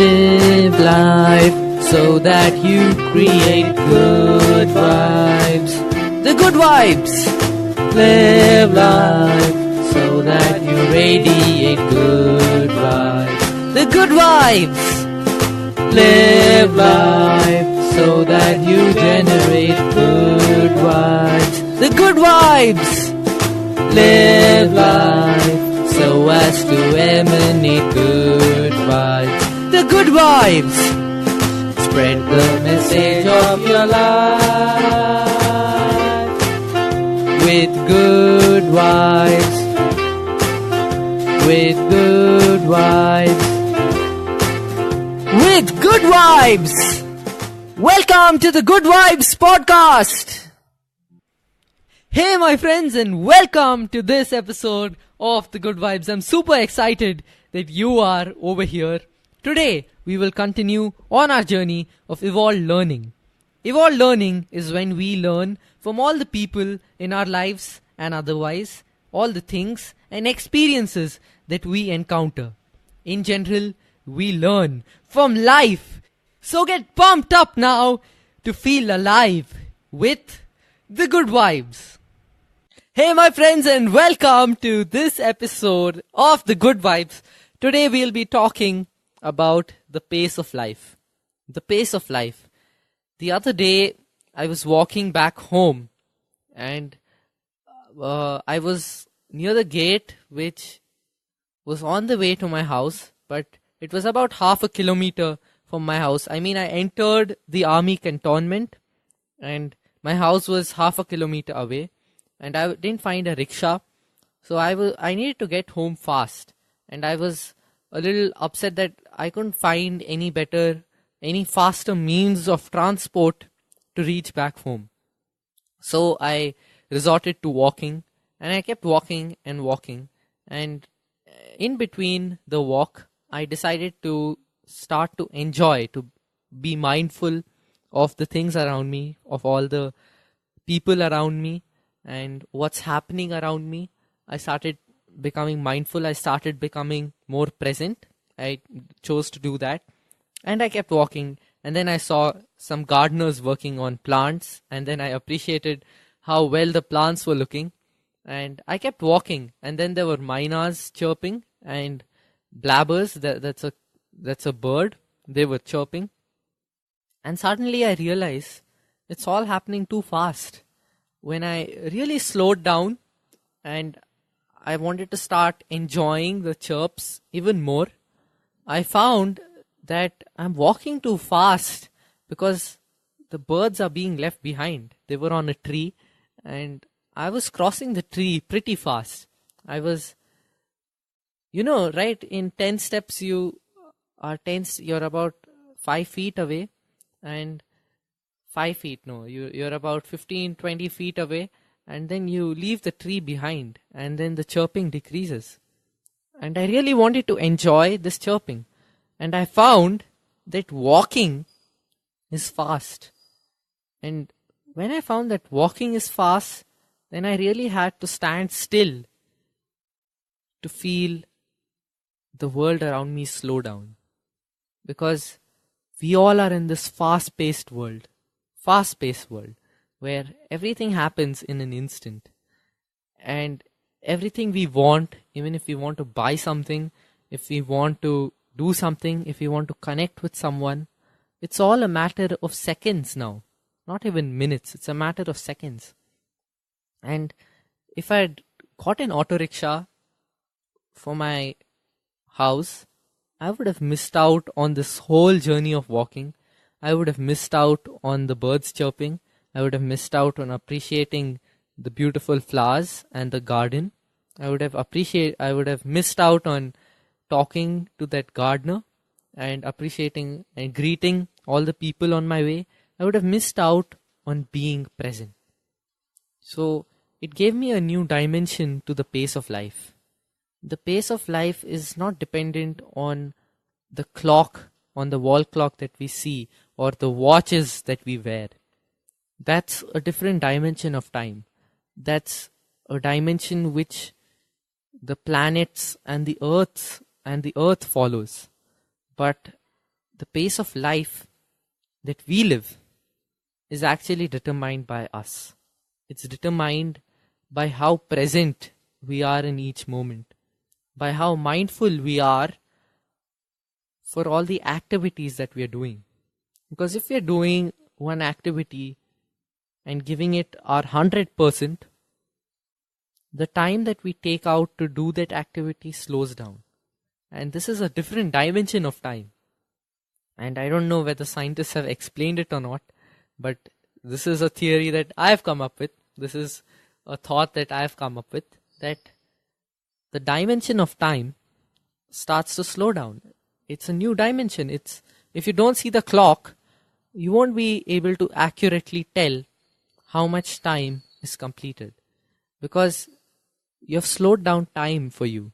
Live life so that you create good vibes. The good vibes. Live life so that you radiate good vibes. The good vibes. Live life so that you generate good vibes. The good vibes. Live life so as to emanate good vibes. The good vibes. Spread the message of your life with good vibes. With good vibes. With good vibes. Welcome to the Good Vibes Podcast. Hey my friends, and welcome to this episode of the Good Vibes. I'm super excited that you are over here. Today we will continue on our journey of evolved learning. Evolved learning is when we learn from all the people in our lives and otherwise, all the things and experiences that we encounter. In general, we learn from life. So get pumped up now to feel alive with the good vibes. Hey my friends, and welcome to this episode of the Good Vibes. Today we'll be talking about the pace of life. The pace of life. The other day I was walking back home and I was near the gate which was on the way to my house, but it was about half a kilometer from my house. I entered the army cantonment and my house was half a kilometer away. And I didn't find a rickshaw, so I needed to get home fast. And I was a little upset that I couldn't find any faster means of transport to reach back home. So I resorted to walking, and I kept walking and walking. And in between the walk, I decided to start to enjoy, to be mindful of the things around me, of all the people around me, and what's happening around me. I started becoming mindful. I started becoming more present. I chose to do that. And I kept walking. And then I saw some gardeners working on plants. And then I appreciated how well the plants were looking. And I kept walking. And then there were mynas chirping. And blabbers, that's a bird. They were chirping. And suddenly I realized it's all happening too fast. When I really slowed down and I wanted to start enjoying the chirps even more, I found that I'm walking too fast because the birds are being left behind. They were on a tree and I was crossing the tree pretty fast. I was, right, in 10 steps you're about 5 feet away, and 5 feet, no, you're about 15, 20 feet away, and then you leave the tree behind, and then the chirping decreases. And I really wanted to enjoy this chirping. And I found that walking is fast. And when I found that walking is fast, then I really had to stand still to feel the world around me slow down. Because we all are in this fast-paced world where everything happens in an instant, and everything we want, even if we want to buy something, if we want to do something, if we want to connect with someone, it's all a matter of seconds now, not even minutes. It's a matter of seconds. And if I had got an auto rickshaw for my house, I would have missed out on this whole journey of walking. I would have missed out on the birds chirping. I would have missed out on appreciating the beautiful flowers and the garden. I would have missed out on talking to that gardener and appreciating and greeting all the people on my way. I would have missed out on being present. So it gave me a new dimension to the pace of life. The pace of life is not dependent on the clock, on the wall clock that we see, or the watches that we wear. That's a different dimension of time. That's a dimension which the planets and the earth follows. But the pace of life that we live is actually determined by us. It's determined by how present we are in each moment, by how mindful we are for all the activities that we are doing. Because if we are doing one activity and giving it our 100%, the time that we take out to do that activity slows down. And this is a different dimension of time. And I don't know whether scientists have explained it or not, but this is a theory that I've come up with. This is a thought that I've come up with, that the dimension of time starts to slow down. It's a new dimension. If you don't see the clock, you won't be able to accurately tell how much time is completed, because you have slowed down time for you.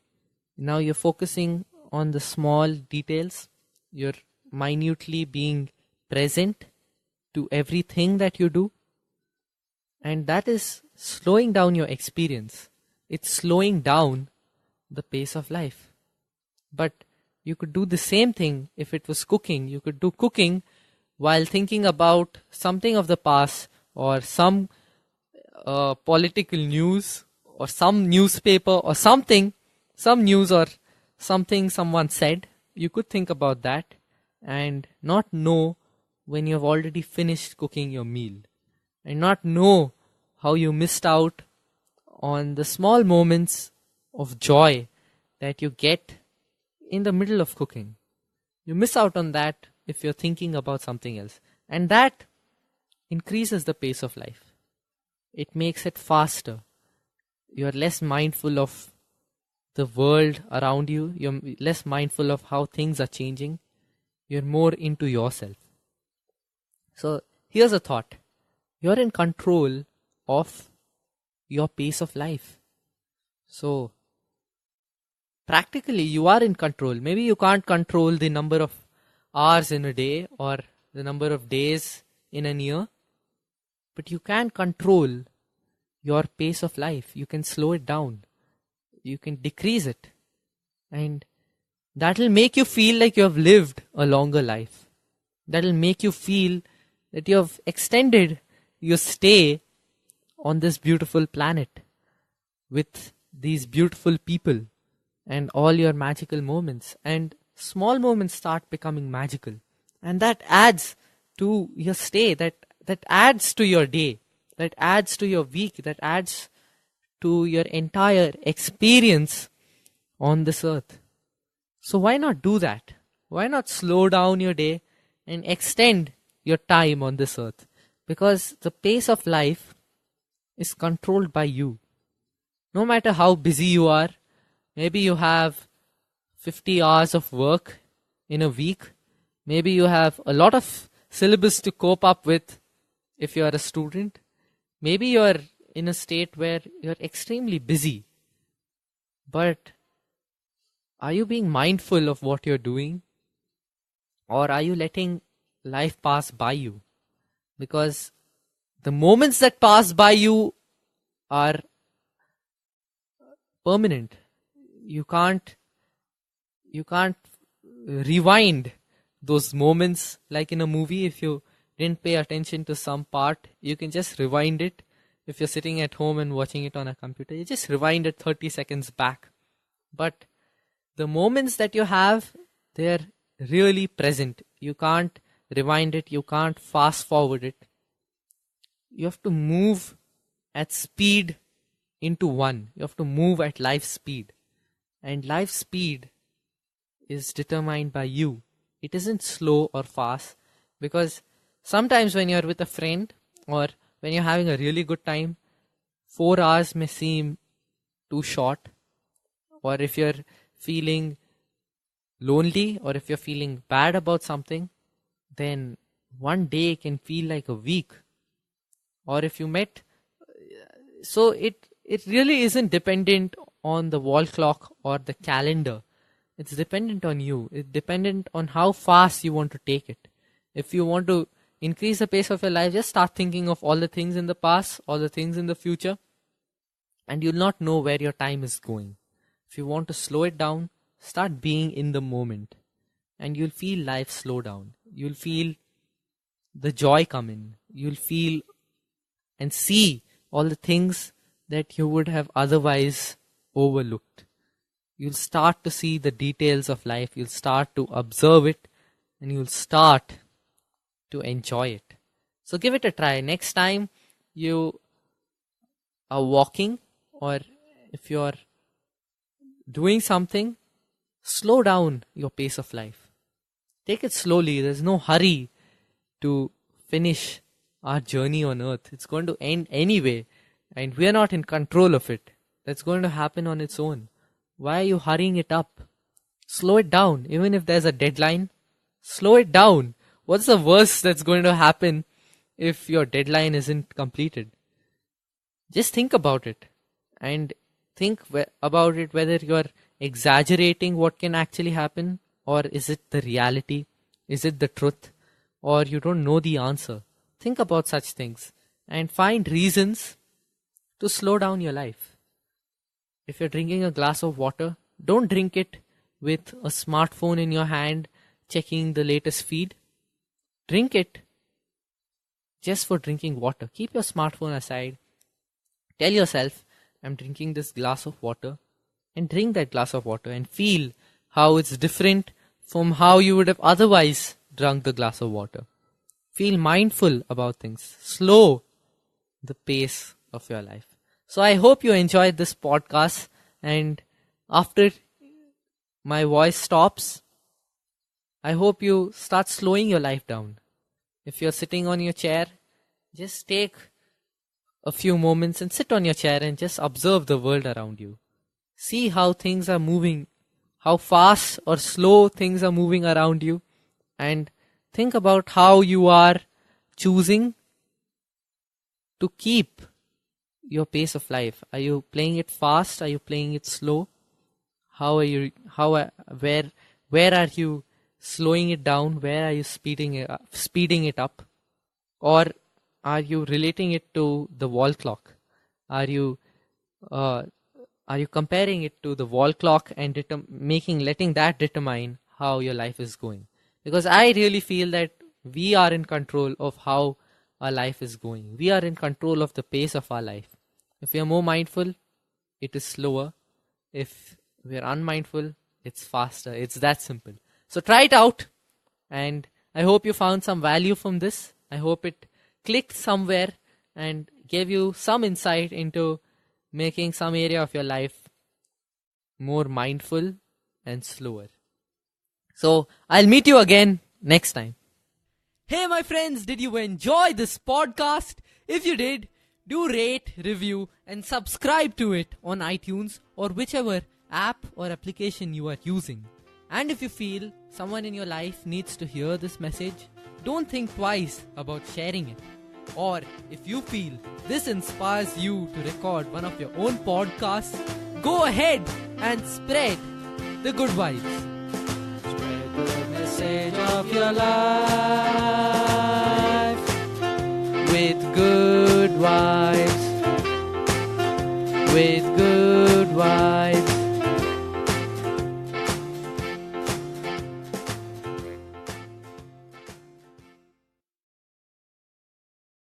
Now you're focusing on the small details. You're minutely being present to everything that you do. And that is slowing down your experience. It's slowing down the pace of life. But you could do the same thing if it was cooking. You could do cooking while thinking about something of the past, or some political news, or some newspaper, or something, some news or something someone said. You could think about that and not know when you have already finished cooking your meal, and not know how you missed out on the small moments of joy that you get in the middle of cooking. You miss out on that if you're thinking about something else. And that increases the pace of life. It makes it faster. You're less mindful of the world around you. You're less mindful of how things are changing. You're more into yourself. So here's a thought. You're in control of your pace of life. So practically you are in control. Maybe you can't control the number of hours in a day or the number of days in a year, but you can control your pace of life. You can slow it down. You can decrease it. And that will make you feel like you have lived a longer life. That will make you feel that you have extended your stay on this beautiful planet with these beautiful people and all your magical moments. And small moments start becoming magical. And that adds to your stay, that adds to your day, that adds to your week, that adds to your entire experience on this earth. So why not do that? Why not slow down your day and extend your time on this earth? Because the pace of life is controlled by you. No matter how busy you are, maybe you have 50 hours of work in a week. Maybe you have a lot of syllabus to cope up with if you are a student. Maybe you are in a state where you're extremely busy. But are you being mindful of what you're doing? Or are you letting life pass by you? Because the moments that pass by you are permanent. You can't rewind those moments like in a movie. If you didn't pay attention to some part, you can just rewind it. If you're sitting at home and watching it on a computer, you just rewind it 30 seconds back. But the moments that you have, they're really present. You can't rewind it. You can't fast forward it. You have to move at speed into one. You have to move at life speed. And life speed is determined by you. It isn't slow or fast. Because sometimes when you're with a friend or when you're having a really good time, 4 hours may seem too short. Or if you're feeling lonely or if you're feeling bad about something, then one day can feel like a week. Or if you met, so it really isn't dependent on the wall clock or the calendar. It's dependent on you. It's dependent on how fast you want to take it. If you want to increase the pace of your life, just start thinking of all the things in the past, all the things in the future, and you'll not know where your time is going. If you want to slow it down, start being in the moment. and you'll feel life slow down. You'll feel the joy come in. You'll feel and see all the things that you would have otherwise overlooked. You'll start to see the details of life. You'll start to observe it, and you'll start to enjoy it. So give it a try. Next time you are walking, or if you're doing something, slow down your pace of life. Take it slowly. There's no hurry to finish our journey on earth. It's going to end anyway, and we're not in control of it. That's going to happen on its own. Why are you hurrying it up? Slow it down. Even if there's a deadline, slow it down. What's the worst that's going to happen if your deadline isn't completed? Just think about it, and think about it whether you're exaggerating what can actually happen, or is it the reality? Is it the truth? Or you don't know the answer? Think about such things and find reasons to slow down your life. If you're drinking a glass of water, don't drink it with a smartphone in your hand, checking the latest feed. Drink it just for drinking water. Keep your smartphone aside. Tell yourself, I'm drinking this glass of water, and drink that glass of water and feel how it's different from how you would have otherwise drunk the glass of water. Feel mindful about things. Slow the pace of your life. So I hope you enjoyed this podcast, and after my voice stops, I hope you start slowing your life down. If you're sitting on your chair, just take a few moments and sit on your chair and just observe the world around you. See how things are moving, how fast or slow things are moving around you, and think about how you are choosing to keep your pace of life. Are you playing it fast? Are you playing it slow? Where are you slowing it down? Where are you speeding it up? Or are you relating it to the wall clock? Are you comparing it to the wall clock and letting that determine how your life is going? Because I really feel that we are in control of how our life is going. We are in control of the pace of our life. If we are more mindful, it is slower. If we are unmindful, it's faster. It's that simple. So try it out, and I hope you found some value from this. I hope it clicked somewhere and gave you some insight into making some area of your life more mindful and slower. So I'll meet you again next time. Hey my friends, did you enjoy this podcast? If you did, do rate, review and subscribe to it on iTunes or whichever app or application you are using. And if you feel someone in your life needs to hear this message, don't think twice about sharing it. Or if you feel this inspires you to record one of your own podcasts, go ahead and spread the good vibes. Spread the message of your life with good vibes. With good